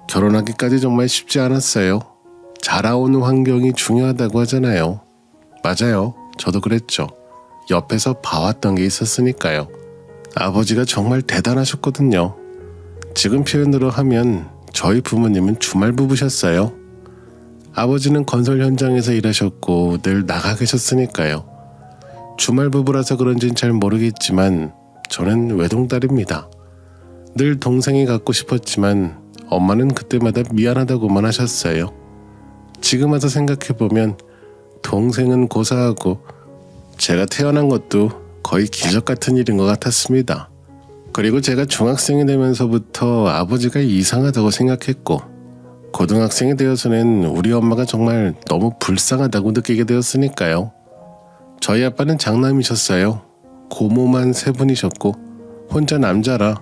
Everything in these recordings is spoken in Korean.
결혼하기까지 정말 쉽지 않았어요. 자라오는 환경이 중요하다고 하잖아요. 맞아요. 저도 그랬죠. 옆에서 봐왔던 게 있었으니까요. 아버지가 정말 대단하셨거든요. 지금 표현으로 하면 저희 부모님은 주말 부부셨어요. 아버지는 건설 현장에서 일하셨고 늘 나가 계셨으니까요. 주말 부부라서 그런지는 잘 모르겠지만 저는 외동딸입니다. 늘 동생이 갖고 싶었지만 엄마는 그때마다 미안하다고만 하셨어요. 지금 와서 생각해보면 동생은 고사하고 제가 태어난 것도 거의 기적 같은 일인 것 같았습니다. 그리고 제가 중학생이 되면서부터 아버지가 이상하다고 생각했고 고등학생이 되어서는 우리 엄마가 정말 너무 불쌍하다고 느끼게 되었으니까요. 저희 아빠는 장남이셨어요. 고모만 3분이셨고 혼자 남자라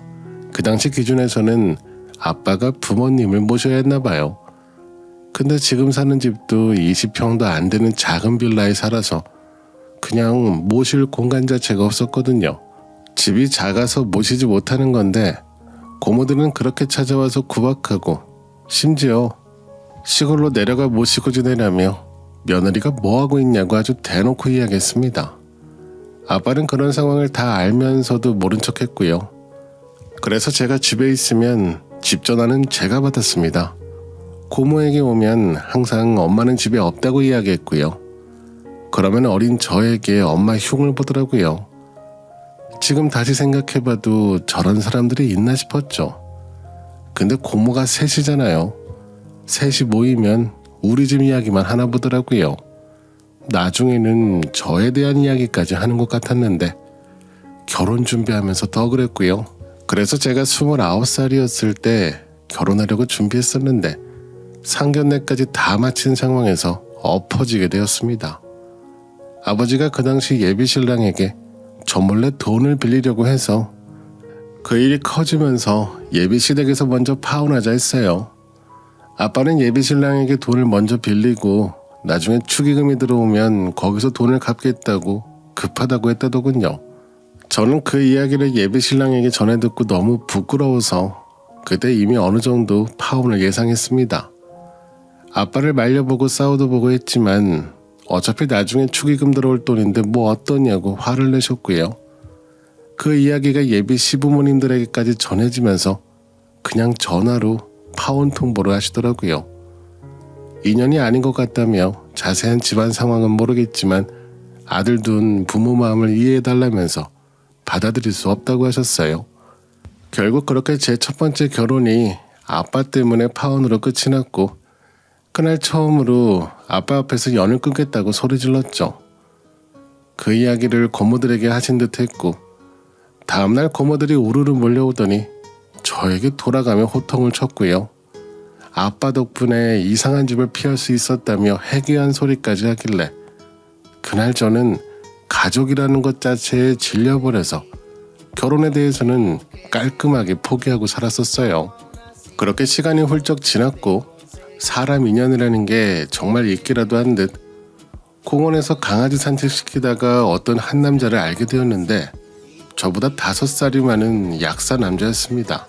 그 당시 기준에서는 아빠가 부모님을 모셔야 했나 봐요. 근데 지금 사는 집도 20평도 안 되는 작은 빌라에 살아서 그냥 모실 공간 자체가 없었거든요. 집이 작아서 모시지 못하는 건데 고모들은 그렇게 찾아와서 구박하고 심지어 시골로 내려가 모시고 지내라며 며느리가 뭐하고 있냐고 아주 대놓고 이야기했습니다. 아빠는 그런 상황을 다 알면서도 모른 척했고요. 그래서 제가 집에 있으면 집 전화는 제가 받았습니다. 고모에게 오면 항상 엄마는 집에 없다고 이야기했고요. 그러면 어린 저에게 엄마 흉을 보더라고요. 지금 다시 생각해봐도 저런 사람들이 있나 싶었죠. 근데 고모가 셋이잖아요. 셋이 모이면 우리 집 이야기만 하나 보더라고요. 나중에는 저에 대한 이야기까지 하는 것 같았는데 결혼 준비하면서 더 그랬고요. 그래서 제가 29살이었을 때 결혼하려고 준비했었는데 상견례까지 다 마친 상황에서 엎어지게 되었습니다. 아버지가 그 당시 예비신랑에게 저 몰래 돈을 빌리려고 해서 그 일이 커지면서 예비시댁에서 먼저 파혼하자 했어요. 아빠는 예비신랑에게 돈을 먼저 빌리고 나중에 축의금이 들어오면 거기서 돈을 갚겠다고 급하다고 했다더군요. 저는 그 이야기를 예비신랑에게 전해 듣고 너무 부끄러워서 그때 이미 어느 정도 파혼을 예상했습니다. 아빠를 말려보고 싸워도 보고 했지만 어차피 나중에 축의금 들어올 돈인데 뭐 어떠냐고 화를 내셨고요. 그 이야기가 예비 시부모님들에게까지 전해지면서 그냥 전화로 파혼 통보를 하시더라고요. 인연이 아닌 것 같다며 자세한 집안 상황은 모르겠지만 아들 둔 부모 마음을 이해해달라면서 받아들일 수 없다고 하셨어요. 결국 그렇게 제 첫 번째 결혼이 아빠 때문에 파혼으로 끝이 났고 그날 처음으로 아빠 앞에서 연을 끊겠다고 소리 질렀죠. 그 이야기를 고모들에게 하신 듯 했고 다음날 고모들이 우르르 몰려오더니 저에게 돌아가며 호통을 쳤고요. 아빠 덕분에 이상한 집을 피할 수 있었다며 해괴한 소리까지 하길래 그날 저는 가족이라는 것 자체에 질려버려서 결혼에 대해서는 깔끔하게 포기하고 살았었어요. 그렇게 시간이 훌쩍 지났고 사람 인연이라는 게 정말 있기라도 한 듯 공원에서 강아지 산책시키다가 어떤 한 남자를 알게 되었는데 저보다 5살이 많은 약사 남자였습니다.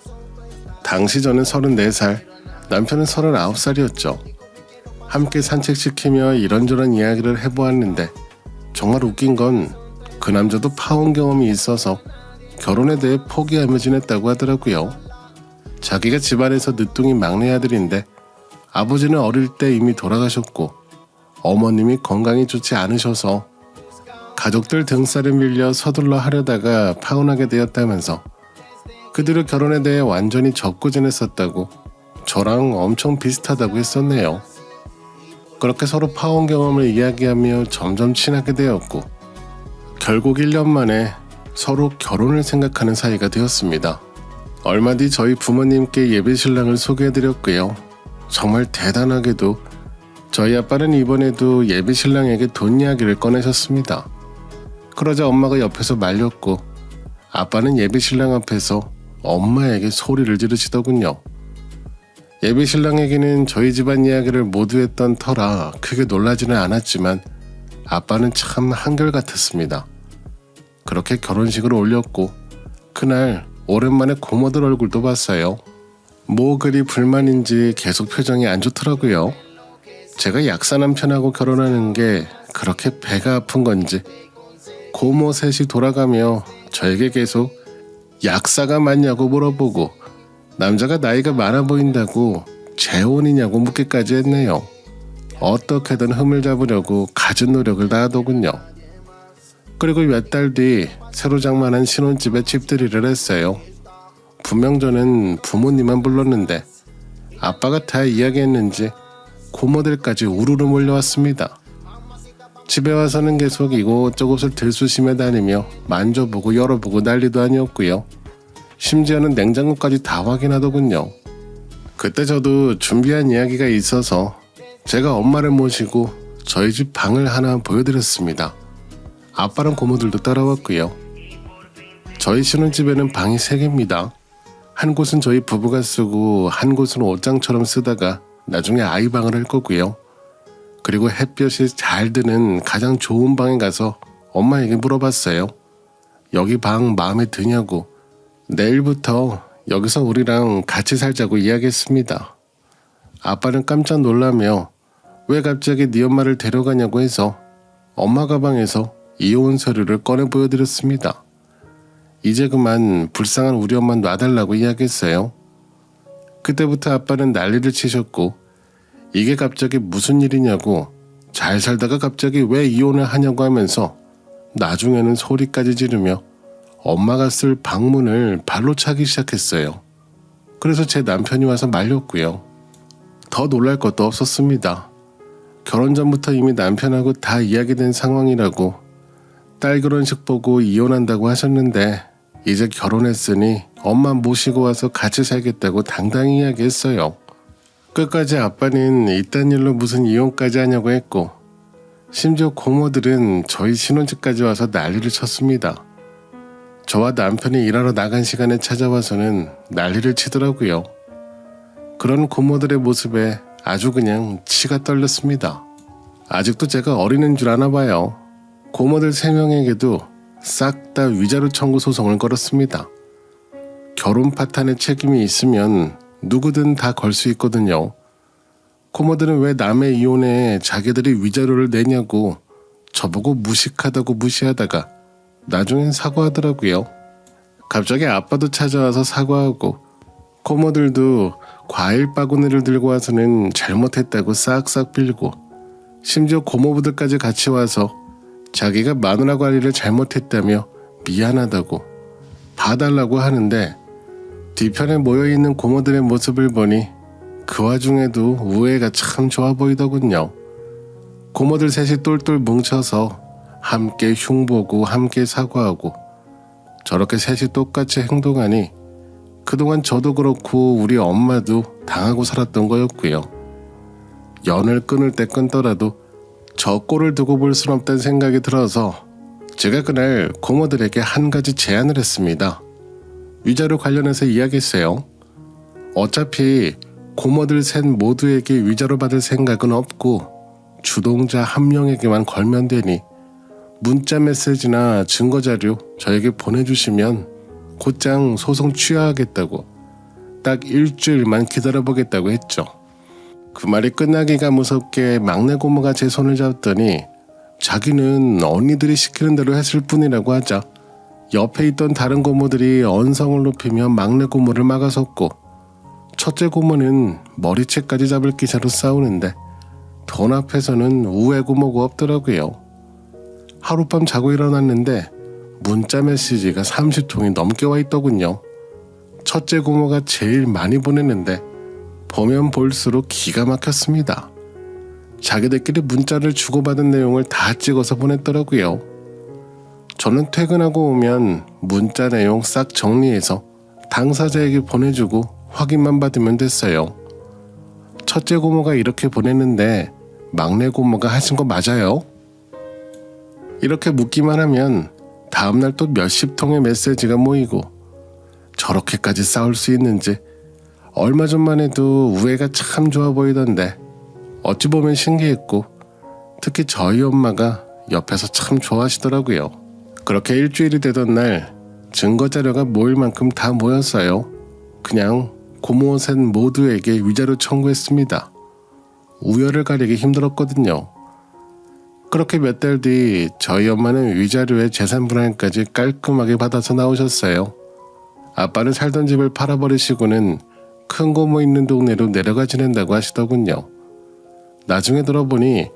당시 저는 34살, 남편은 39살이었죠. 함께 산책시키며 이런저런 이야기를 해보았는데 정말 웃긴 건 그 남자도 파혼 경험이 있어서 결혼에 대해 포기하며 지냈다고 하더라고요. 자기가 집안에서 늦둥이 막내 아들인데 아버지는 어릴 때 이미 돌아가셨고 어머님이 건강이 좋지 않으셔서 가족들 등살을 밀려 서둘러 하려다가 파혼하게 되었다면서 그 뒤로 결혼에 대해 완전히 접고 지냈었다고 저랑 엄청 비슷하다고 했었네요. 그렇게 서로 파혼 경험을 이야기하며 점점 친하게 되었고 결국 1년 만에 서로 결혼을 생각하는 사이가 되었습니다. 얼마 뒤 저희 부모님께 예비신랑을 소개해드렸고요. 정말 대단하게도 저희 아빠는 이번에도 예비신랑에게 돈 이야기를 꺼내셨습니다. 그러자 엄마가 옆에서 말렸고 아빠는 예비신랑 앞에서 엄마에게 소리를 지르시더군요. 예비신랑에게는 저희 집안 이야기를 모두 했던 터라 크게 놀라지는 않았지만 아빠는 참 한결같았습니다. 그렇게 결혼식을 올렸고 그날 오랜만에 고모들 얼굴도 봤어요. 뭐 그리 불만인지 계속 표정이 안 좋더라고요. 제가 약사 남편하고 결혼하는 게 그렇게 배가 아픈 건지 고모 셋이 돌아가며 저에게 계속 약사가 맞냐고 물어보고 남자가 나이가 많아 보인다고 재혼이냐고 묻기까지 했네요. 어떻게든 흠을 잡으려고 갖은 노력을 다하더군요. 그리고 몇 달 뒤 새로 장만한 신혼집에 집들이를 했어요. 분명 저는 부모님만 불렀는데 아빠가 다 이야기했는지 고모들까지 우르르 몰려왔습니다. 집에 와서는 계속 이곳저곳을 들쑤시며 다니며 만져보고 열어보고 난리도 아니었고요. 심지어는 냉장고까지 다 확인하더군요. 그때 저도 준비한 이야기가 있어서 제가 엄마를 모시고 저희 집 방을 하나 보여드렸습니다. 아빠랑 고모들도 따라왔고요. 저희 신혼집에는 방이 3개입니다. 한 곳은 저희 부부가 쓰고 한 곳은 옷장처럼 쓰다가 나중에 아이 방을 할 거고요. 그리고 햇볕이 잘 드는 가장 좋은 방에 가서 엄마에게 물어봤어요. 여기 방 마음에 드냐고. 내일부터 여기서 우리랑 같이 살자고 이야기했습니다. 아빠는 깜짝 놀라며 왜 갑자기 네 엄마를 데려가냐고 해서 엄마 가방에서 이혼 서류를 꺼내 보여드렸습니다. 이제 그만 불쌍한 우리 엄마 놔달라고 이야기했어요. 그때부터 아빠는 난리를 치셨고 이게 갑자기 무슨 일이냐고 잘 살다가 갑자기 왜 이혼을 하냐고 하면서 나중에는 소리까지 지르며 엄마가 쓸 방문을 발로 차기 시작했어요. 그래서 제 남편이 와서 말렸고요. 더 놀랄 것도 없었습니다. 결혼 전부터 이미 남편하고 다 이야기된 상황이라고 딸 결혼식 보고 이혼한다고 하셨는데 이제 결혼했으니 엄마 모시고 와서 같이 살겠다고 당당히 이야기했어요. 끝까지 아빠는 이딴 일로 무슨 이혼까지 하냐고 했고 심지어 고모들은 저희 신혼집까지 와서 난리를 쳤습니다. 저와 남편이 일하러 나간 시간에 찾아와서는 난리를 치더라고요. 그런 고모들의 모습에 아주 그냥 치가 떨렸습니다. 아직도 제가 어린애인 줄 아나 봐요. 고모들 3명에게도 싹 다 위자료 청구 소송을 걸었습니다. 결혼 파탄의 책임이 있으면 누구든 다 걸 수 있거든요. 고모들은 왜 남의 이혼에 자기들이 위자료를 내냐고 저보고 무식하다고 무시하다가 나중엔 사과하더라고요. 갑자기 아빠도 찾아와서 사과하고 고모들도 과일 바구니를 들고 와서는 잘못했다고 싹싹 빌고 심지어 고모부들까지 같이 와서 자기가 마누라 관리를 잘못했다며 미안하다고 봐달라고 하는데 뒤편에 모여있는 고모들의 모습을 보니 그 와중에도 우애가 참 좋아 보이더군요. 고모들 셋이 똘똘 뭉쳐서 함께 흉보고 함께 사과하고 저렇게 셋이 똑같이 행동하니 그동안 저도 그렇고 우리 엄마도 당하고 살았던 거였고요. 연을 끊을 때 끊더라도 저 꼴을 두고 볼 순 없다는 생각이 들어서 제가 그날 고모들에게 한 가지 제안을 했습니다. 위자료 관련해서 이야기했어요. 어차피 고모들 셋 모두에게 위자료 받을 생각은 없고 주동자 한 명에게만 걸면 되니 문자 메시지나 증거자료 저에게 보내주시면 곧장 소송 취하하겠다고 딱 일주일만 기다려보겠다고 했죠. 그 말이 끝나기가 무섭게 막내 고모가 제 손을 잡더니 자기는 언니들이 시키는 대로 했을 뿐이라고 하자 옆에 있던 다른 고모들이 언성을 높이며 막내 고모를 막아섰고 첫째 고모는 머리채까지 잡을 기세로 싸우는데 돈 앞에서는 우애 고모가 없더라고요. 하룻밤 자고 일어났는데 문자 메시지가 30통이 넘게 와 있더군요. 첫째 고모가 제일 많이 보내는데 보면 볼수록 기가 막혔습니다. 자기들끼리 문자를 주고받은 내용을 다 찍어서 보냈더라고요. 저는 퇴근하고 오면 문자 내용 싹 정리해서 당사자에게 보내주고 확인만 받으면 됐어요. 첫째 고모가 이렇게 보냈는데 막내 고모가 하신 거 맞아요? 이렇게 묻기만 하면 다음날 또 몇십 통의 메시지가 모이고 저렇게까지 싸울 수 있는지 얼마 전만 해도 우애가 참 좋아 보이던데 어찌 보면 신기했고 특히 저희 엄마가 옆에서 참 좋아하시더라고요. 그렇게 일주일이 되던 날 증거 자료가 모일 만큼 다 모였어요. 그냥 고모 셋 모두에게 위자료 청구했습니다. 우열을 가리기 힘들었거든요. 그렇게 몇 달 뒤 저희 엄마는 위자료에 재산 분할까지 깔끔하게 받아서 나오셨어요. 아빠는 살던 집을 팔아버리시고는 큰 고모 있는 동네로 내려가 지낸다고 하시더군요. 나중에 들어보니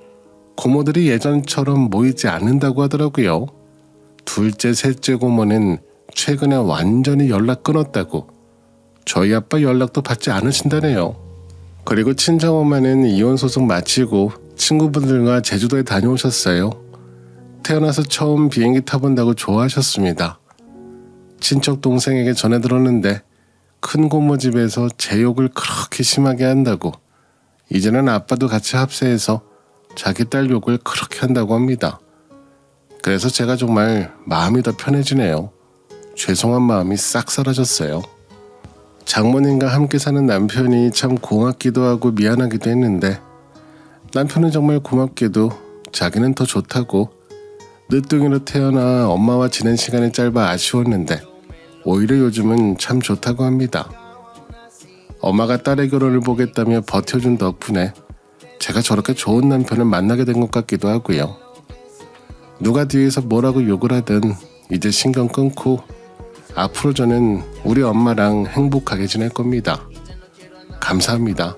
고모들이 예전처럼 모이지 않는다고 하더라고요. 둘째, 셋째 고모는 최근에 완전히 연락 끊었다고. 저희 아빠 연락도 받지 않으신다네요. 그리고 친정엄마는 이혼 소송 마치고 친구분들과 제주도에 다녀오셨어요. 태어나서 처음 비행기 타본다고 좋아하셨습니다. 친척 동생에게 전해 들었는데 큰 고모 집에서 제 욕을 그렇게 심하게 한다고. 이제는 아빠도 같이 합세해서 자기 딸 욕을 그렇게 한다고 합니다. 그래서 제가 정말 마음이 더 편해지네요. 죄송한 마음이 싹 사라졌어요. 장모님과 함께 사는 남편이 참 고맙기도 하고 미안하기도 했는데 남편은 정말 고맙게도 자기는 더 좋다고 늦둥이로 태어나 엄마와 지낸 시간이 짧아 아쉬웠는데 오히려 요즘은 참 좋다고 합니다. 엄마가 딸의 결혼을 보겠다며 버텨준 덕분에 제가 저렇게 좋은 남편을 만나게 된 것 같기도 하고요. 누가 뒤에서 뭐라고 욕을 하든 이제 신경 끊고 앞으로 저는 우리 엄마랑 행복하게 지낼 겁니다. 감사합니다.